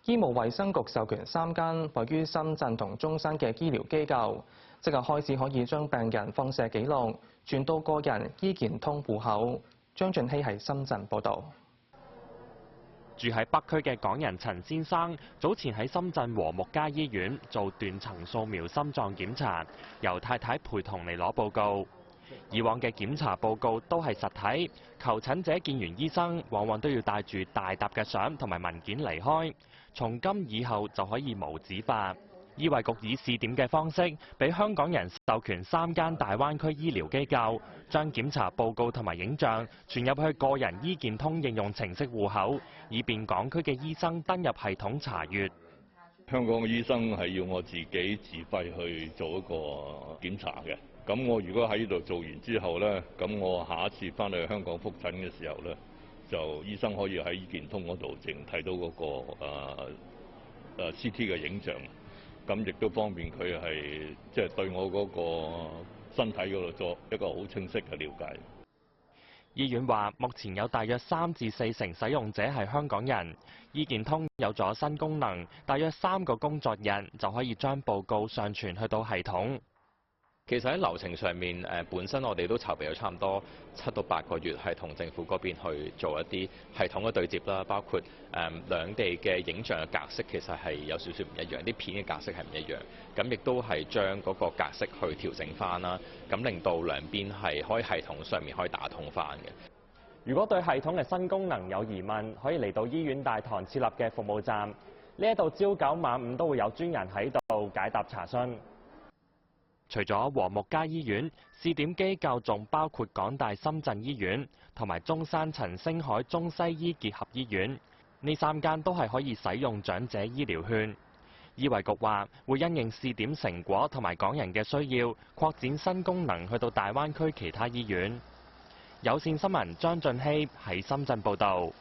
醫務衛生局授權3間位於深圳同中山嘅醫療機構，即日開始可以將病人放射記錄轉到個人醫健通戶口。張俊熙喺深圳報導。住喺北區嘅港人陳先生，早前喺深圳和睦街醫院做斷層掃描心臟檢查，由太太陪同嚟攞報告。以往嘅檢查報告都係實體，求診者見完醫生，往往都要帶住大沓嘅相同埋文件離開。從今以後就可以無紙化。醫衛局以試點嘅方式，俾香港人授權3間大灣區醫療機構，將檢查報告同埋影像傳入去個人醫健通應用程式戶口，以便港區嘅醫生登入系統查閱。香港嘅醫生係要我自己自費去做一個檢查嘅。咁我如果喺呢度做完之後呢，咁我下一次翻去香港覆診嘅時候呢，就醫生可以喺醫健通嗰度淨睇到嗰個CT 嘅影像。咁亦都方便佢係即係對我嗰個身體嗰度作一個好清晰嘅了解。醫院話，目前有大約3至4成使用者係香港人。醫健通有咗新功能，大約3個工作日就可以將報告上傳去到系統。其實喺流程上面，本身我哋都籌備咗差唔多7到8個月，係同政府嗰邊去做一啲系統嘅對接啦。包括兩地嘅影像嘅格式其實係有少少唔一樣，啲片嘅格式係唔一樣。咁亦都係將嗰個格式去調整翻啦，咁令到兩邊係可以系統上面可以打通翻嘅。如果對系統嘅新功能有疑問，可以嚟到醫院大堂設立嘅服務站，呢一度朝9晚5都會有專人喺度解答查詢。除咗和睦街醫院，試點機構仲包括港大深圳醫院同埋中山陳星海中西醫結合醫院，呢3間都係可以使用長者醫療券。醫衛局話會因應試點成果同埋港人嘅需要，擴展新功能去到大灣區其他醫院。有線新聞張俊熙喺深圳報導。